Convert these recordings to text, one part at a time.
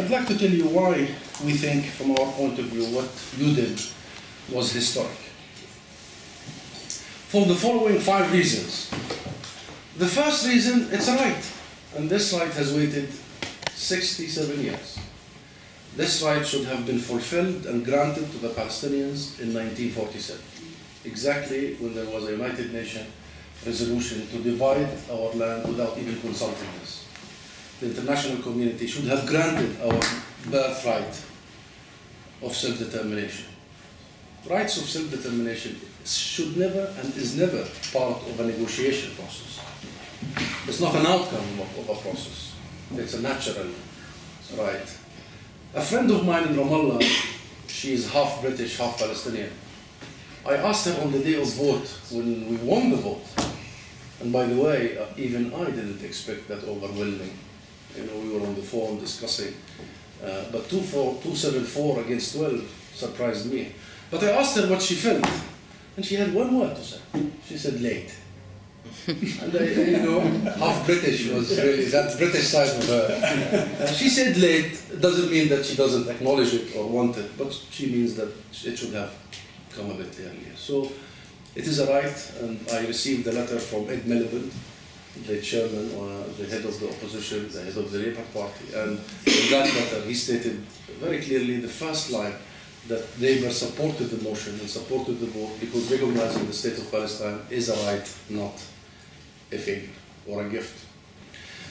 I'd like to tell you why we think, from our point of view, what you did was historic. For the following 5 reasons. The first reason, it's a right. And this right has waited 67 years. This right should have been fulfilled and granted to the Palestinians in 1947. Exactly when there was a United Nations resolution to divide our land without even consulting us. The international community should have granted our birthright of self-determination. Rights of self-determination should never and is never part of a negotiation process. It's not an outcome of a process. It's a natural right. A friend of mine in Ramallah, she is half British, half Palestinian. I asked her on the day of vote, when we won the vote, and by the way, even I didn't expect that overwhelming. You know, we were on the phone discussing, but 274 against 12 surprised me. But I asked her what she felt, and she had one word to say. She said, late. And I, you know, half British was really that British side of her. She said late doesn't mean that she doesn't acknowledge it or want it, but she means that it should have come a bit earlier. So it is a right, and I received a letter from Ed Miliband, the chairman, the head of the opposition, the head of the Labour Party, and in that letter he stated very clearly the first line that Labour supported the motion and supported the vote because recognizing the state of Palestine is a right, not a favor or a gift.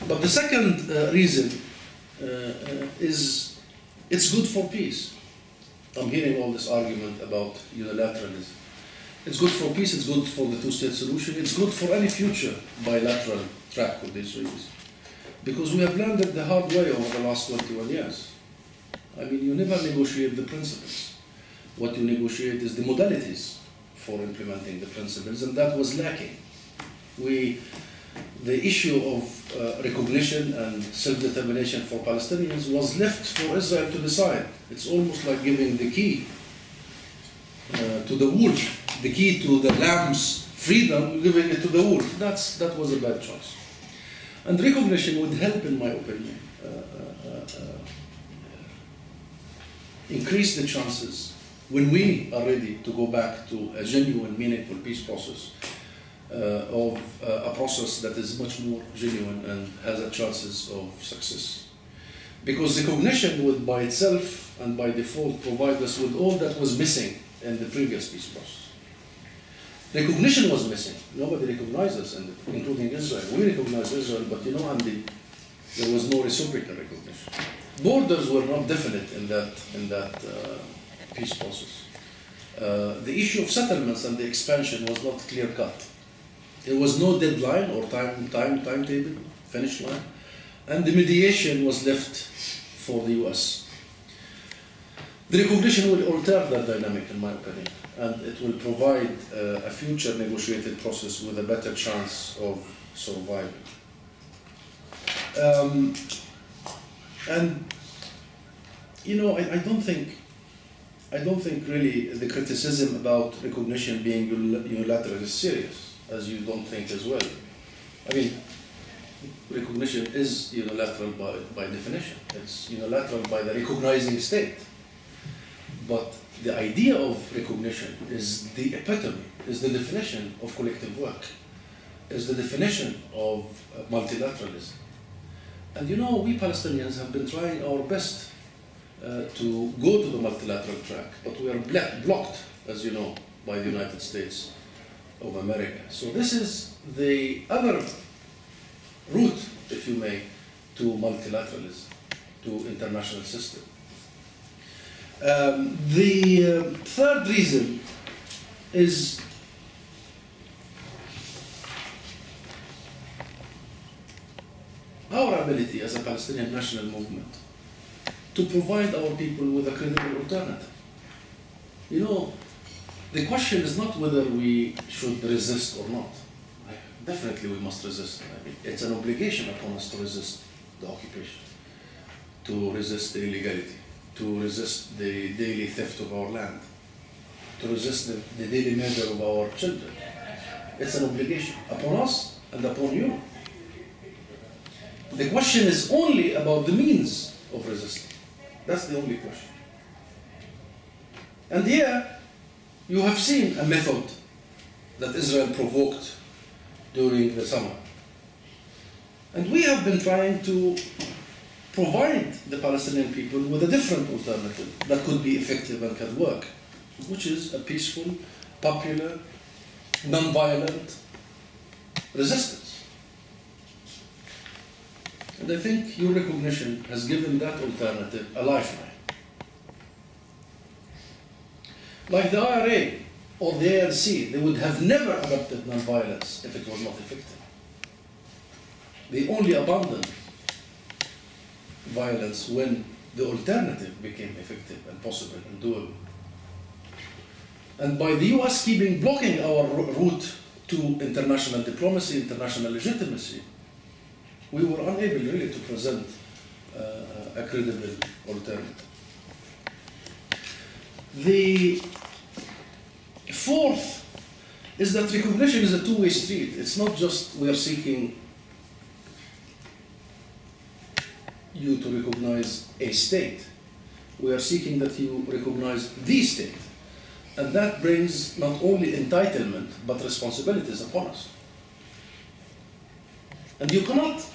But the second reason is it's good for peace. I'm hearing all this argument about unilateralism. It's good for peace, it's good for the two-state solution, it's good for any future bilateral track with the Israelis. Because we have learned it the hard way over the last 21 years. I mean, you never negotiate the principles. What you negotiate is the modalities for implementing the principles, and that was lacking. The issue of recognition and self-determination for Palestinians was left for Israel to decide. It's almost like giving the key to the wolf, the key to the lamb's freedom, giving it to the wolf. That was a bad choice. And recognition would help, in my opinion, increase the chances when we are ready to go back to a genuine, meaningful peace process, of a process that is much more genuine and has a chances of success. Because recognition would by itself and by default provide us with all that was missing in the previous peace process. Recognition was missing. Nobody recognized us, including Israel. We recognized Israel, but you know, Andy, there was no reciprocal recognition. Borders were not definite in that peace process. The issue of settlements and the expansion was not clear-cut. There was no deadline or timetable, finish line, and the mediation was left for the US. The recognition will alter that dynamic, in my opinion, and it will provide a future negotiated process with a better chance of surviving. And you know, I don't think really the criticism about recognition being unilateral is serious, as you don't think as well. I mean, recognition is unilateral by definition. It's unilateral by the recognizing state. But the idea of recognition is the epitome, is the definition of collective work, is the definition of multilateralism. And you know, we Palestinians have been trying our best to go to the multilateral track, but we are blocked, as you know, by the United States of America. So this is the other route, if you may, to multilateralism, to international system. The third reason is our ability as a Palestinian national movement to provide our people with a credible alternative. You know, the question is not whether we should resist or not. Definitely we must resist. I mean, it's an obligation upon us to resist the occupation, to resist the illegality, to resist the daily theft of our land, to resist the daily murder of our children. It's an obligation upon us and upon you. The question is only about the means of resisting. That's the only question. And here, you have seen a method that Israel provoked during the summer. And we have been trying to provide the Palestinian people with a different alternative that could be effective and can work, which is a peaceful, popular, non-violent resistance. And I think your recognition has given that alternative a lifeline. Like the IRA or the ANC, they would have never adopted non-violence if it was not effective. They only abandoned violence when the alternative became effective and possible and doable. And by the US blocking our route to international diplomacy, international legitimacy, we were unable really to present a credible alternative. The fourth is that recognition is a two-way street. It's not just we are seeking you to recognize a state. We are seeking that you recognize the state. And that brings not only entitlement, but responsibilities upon us. And you cannot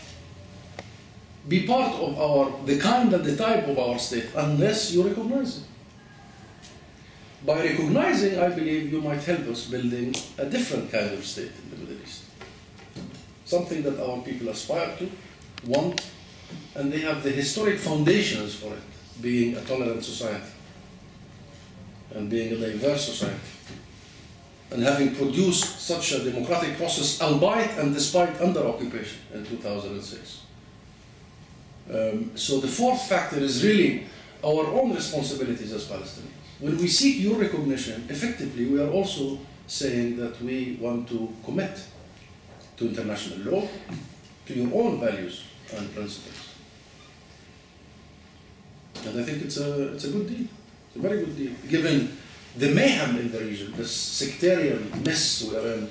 be part of the kind and the type of our state unless you recognize it. By recognizing, I believe you might help us building a different kind of state in the Middle East. Something that our people aspire to, want, and they have the historic foundations for it, being a tolerant society and being a diverse society, and having produced such a democratic process, albeit and despite under occupation in 2006. So the fourth factor is really our own responsibilities as Palestinians. When we seek your recognition, effectively, we are also saying that we want to commit to international law, to your own values and principles. And I think it's a good deal. It's a very good deal, given the mayhem in the region, the sectarian mess we are in.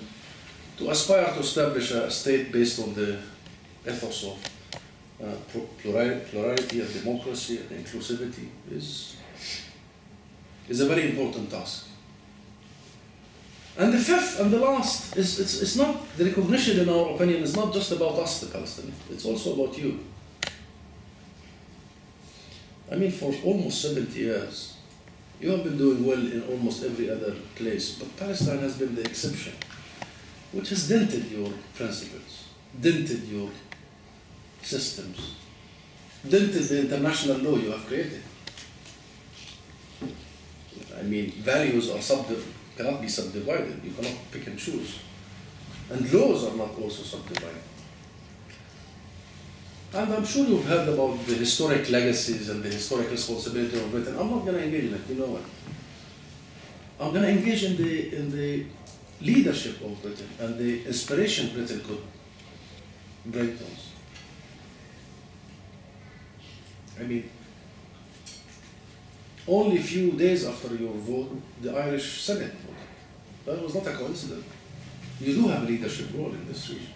To aspire to establish a state based on the ethos of plurality and democracy and inclusivity is a very important task. And the fifth and the last is it's not, the recognition in our opinion is not just about us, the Palestinians, it's also about you. I mean, for almost 70 years, you have been doing well in almost every other place, but Palestine has been the exception, which has dented your principles, dented your systems, dented the international law you have created. I mean, values are cannot be subdivided. You cannot pick and choose. And laws are not also subdivided. And I'm sure you've heard about the historic legacies and the historic responsibility of Britain. I'm not going to engage in it, you know it. I'm going to engage in the leadership of Britain and the inspiration Britain could bring to us. I mean, only a few days after your vote, the Irish Senate voted. That was not a coincidence. You do have a leadership role in this region.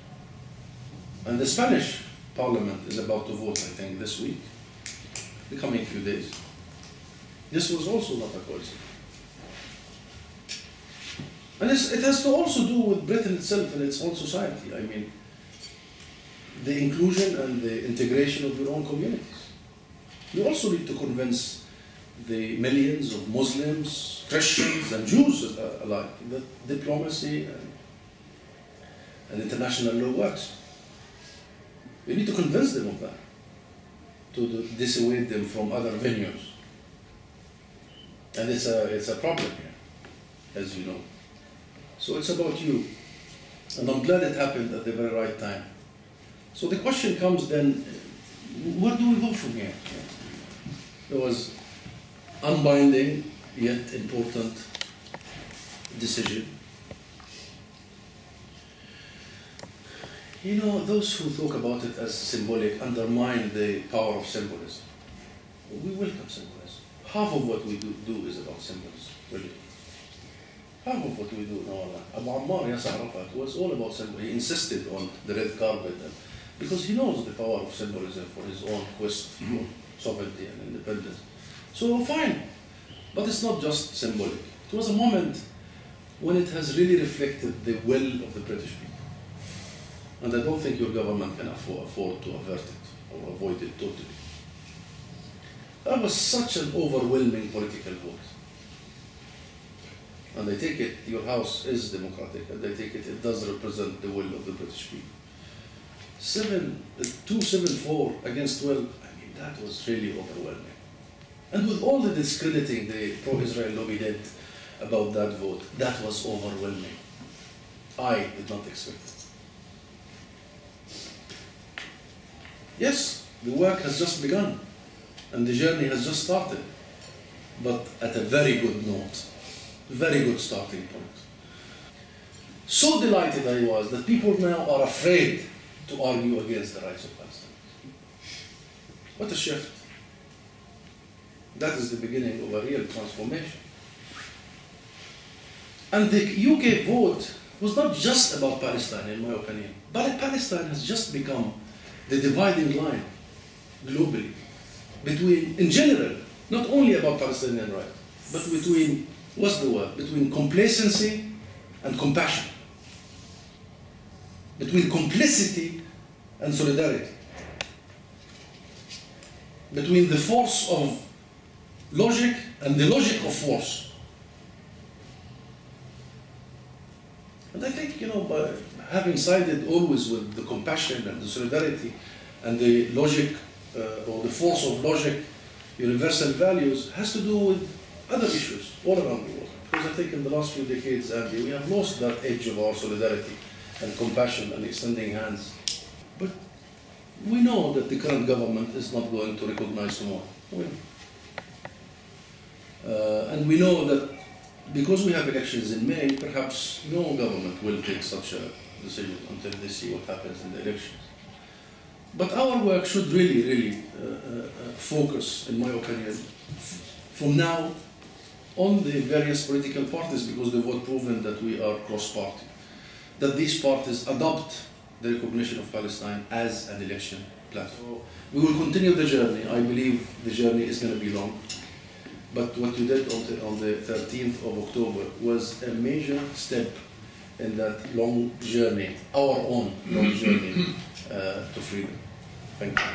And the Spanish Parliament is about to vote, I think, this week, the coming few days. This was also not a coincidence. And it has to also do with Britain itself and its own society. I mean, the inclusion and the integration of your own communities. You also need to convince the millions of Muslims, Christians, and Jews alike that diplomacy and international law works. You need to convince them of that, to dissuade them from other venues. And it's a problem here, as you know. So it's about you. And I'm glad it happened at the very right time. So the question comes then, where do we go from here? There was unbinding yet important decision. You know, those who talk about it as symbolic undermine the power of symbolism. We welcome symbolism. Half of what we do is about symbolism, really. Half of what we do in our life. Abu Ammar Yasser Arafat was all about symbolism. He insisted on the red carpet because he knows the power of symbolism for his own quest for sovereignty and independence. So fine, but it's not just symbolic. It was a moment when it has really reflected the will of the British people. And I don't think your government can afford to avert it or avoid it totally. That was such an overwhelming political vote. And I take it, your house is democratic, and I take it does represent the will of the British people. 274 against 12, I mean, that was really overwhelming. And with all the discrediting the pro-Israel lobby did about that vote, that was overwhelming. I did not expect it. Yes, the work has just begun, and the journey has just started, but at a very good note, very good starting point. So delighted I was that people now are afraid to argue against the rights of Palestinians. What a shift. That is the beginning of a real transformation. And the UK vote was not just about Palestine, in my opinion, but Palestine has just become the dividing line globally between, in general, not only about Palestinian rights, but between, what's the word, between complacency and compassion, between complicity and solidarity, between the force of logic and the logic of force. And I think, by having sided always with the compassion and the solidarity and the logic or the force of logic, universal values, has to do with other issues all around the world. Because I think in the last few decades, Andy, we have lost that edge of our solidarity and compassion and extending hands. But we know that the current government is not going to recognize tomorrow. And we know that because we have elections in May, perhaps no government will take such a decision until they see what happens in the elections. But our work should really focus, in my opinion, from now on the various political parties, because they've all proven that we are cross-party, that these parties adopt the recognition of Palestine as an election platform. We will continue the journey. I believe the journey is going to be long. But what you did on the 13th of October was a major step in that long journey, our own long journey to freedom. Thank you.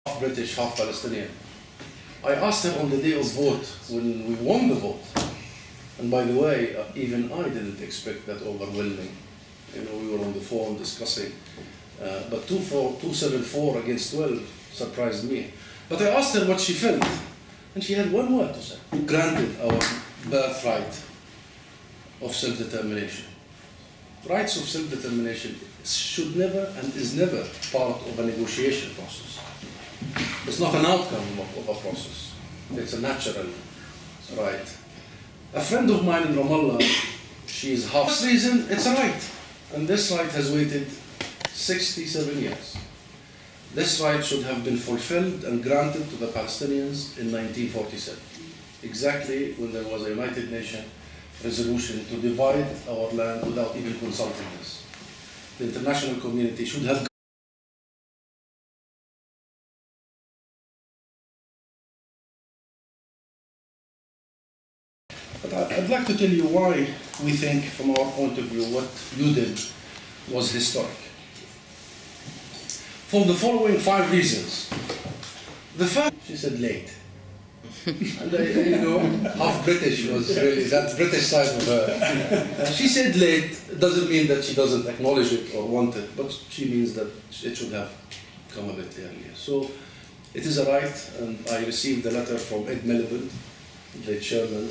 Half British, half Palestinian. I asked her on the day of vote, when we won the vote, and by the way, even I didn't expect that overwhelming. We were on the phone discussing, but 274 against 12 surprised me. But I asked her what she felt, and she had one word to say: granted our birthright of self-determination. Rights of self-determination should never and is never part of a negotiation process. It's not an outcome of a process. It's a natural right. A friend of mine in Ramallah, she is half. For this reason, it's a right. And this right has waited 67 years. This right should have been fulfilled and granted to the Palestinians in 1947, exactly when there was a United Nations resolution to divide our land without even consulting us. The international community should have. But I'd like to tell you why we think, from our point of view, what you did was historic. For the following 5 reasons. The first, she said late. And half British was really that British side of her. She said late doesn't mean that she doesn't acknowledge it or want it, but she means that it should have come a bit earlier. So it is a right, and I received a letter from Ed Miliband, the chairman.